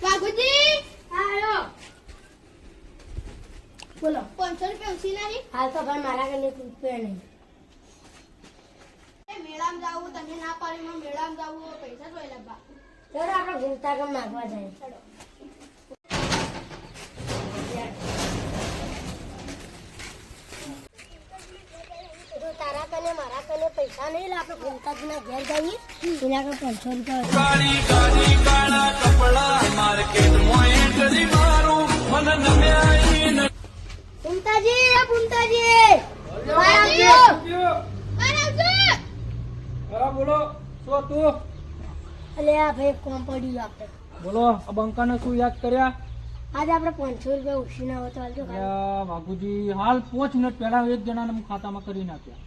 બાબુજી હાલો બોલો 500 રૂપિયા ઉછી નહીં હાલ તો ભાઈ મારા ઘરે રૂપિયા નહીં મેળામાં જાવું તમે ના પાડીમાં મેળામાં જાવું પૈસા જોઈ લેવા ચલો આપણે ઘૂમતા ગામ નાખવા જાય ચલો તારા કને મારા કને પૈસા નહીં આપણે ઘૂમતા ના ઘેર જઈએ એના કે 500 રૂપિયા કાળી કાળી કાળા કપડા માર્કેટ મોય કરી મારું મન નમ્યાઈ ન ભૂમતાજી હા બોલો શું તું અલે આ ભાઈ કોમ પડી આપણે બોલો આ બંકાને શું યાદ કર્યા આજે આપણે 500 રૂપિયા ઉછીના હોય તો હાલજો અલ્યા બાપુજી હાલ 5 મિનિટ પહેલા એક જણાને હું ખાતામાં કરી નાખ્યા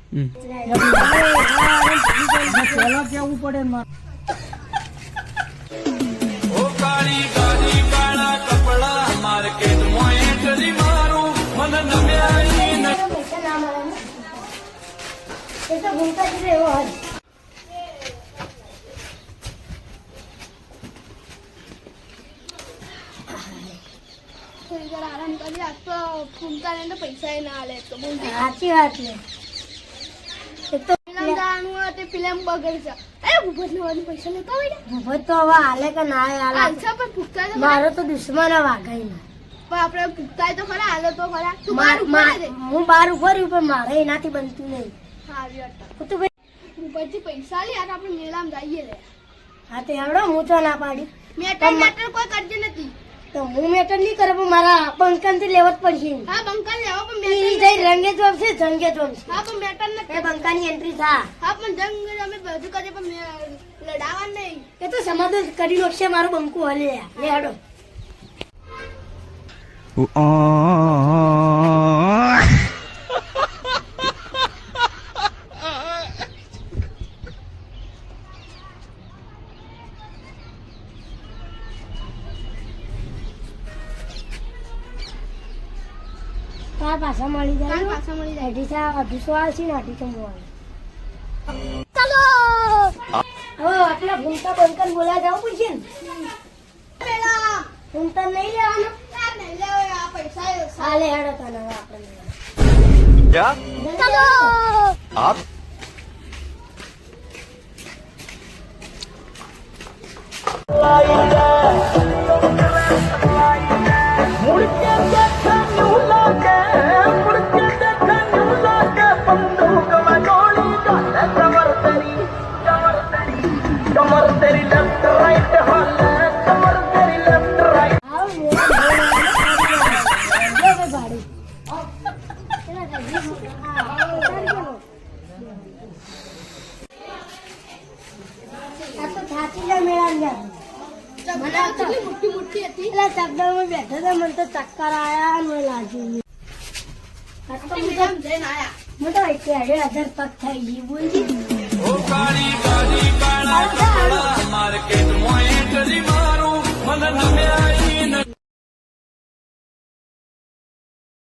પહેલા કેવું પડે ને મારે ઓ કાળી કાળી કાળા કપડા માર્કેટ મોય કરી મારું મન નમ્યાઈ ન પૈસા ના મળે ને એ તો ભૂમતાજી એવો હાલ આરામ કરી આજ તો ભૂમતા ને પૈસા ના આલે તો સાચી વાત છે એક તો ફિલ્મ જવાનું તે ફિલ્મ બગડી છે એ ભૂપત લેવાની પૈસા લેતો હોય ને ભૂપત તો હવે હાલે કે ના હાલે અચ્છા પણ ભૂખતા તો મારો તો દુશ્મન વાગાઈ ના પણ આપણે ભૂખતા તો ખરા હાલે તો ખરા તું હું બાર ઉપર પણ મારે એનાથી બનતું નહીં સારી વાત તો ભાઈ ભૂપતજી પૈસા લે આપણે મેળામાં જઈએ લે હા તો હેડો હું તો ના પાડી મેટર કોઈ કરજે નથી તો હું મેટર નહીં કરે પણ મારા બંકન થી લેવત પડશે હા બંકન લેવા પણ મેટર જઈ રંગે જોમશે જંગે જોમશે હા પણ મેટર ન એ બંકાની એન્ટ્રી થા હા પણ જંગ અમે બધું કરે પણ લડાવા નહીં એ તો સમાધાન કરી નાખશે મારું બંકુ હલે લે હેડો પાછા મળી જાય અઢી છે 250 આવશે ને 250 ચાલો હવે આટલા ભૂમતા બંકન બોલા જવું પડશે ને ભૂમતા નહીં લેવાનું નહીં લેવા પૈસા હાલે હેડો તને આપણે क्या ચાલો आप कमर तेरी लेफ्ट राइट हाल कमर तेरी लेफ्ट राइट આવ મેરા ભાડી આ તો થાચી લે મેળા ને મોટી હતી એટલે ચકડામાં બેઠા હતા મને તો ચક્કર આયા ને લાગ્યું મને તો 1000 પગ થઈ ગઈ બોલજી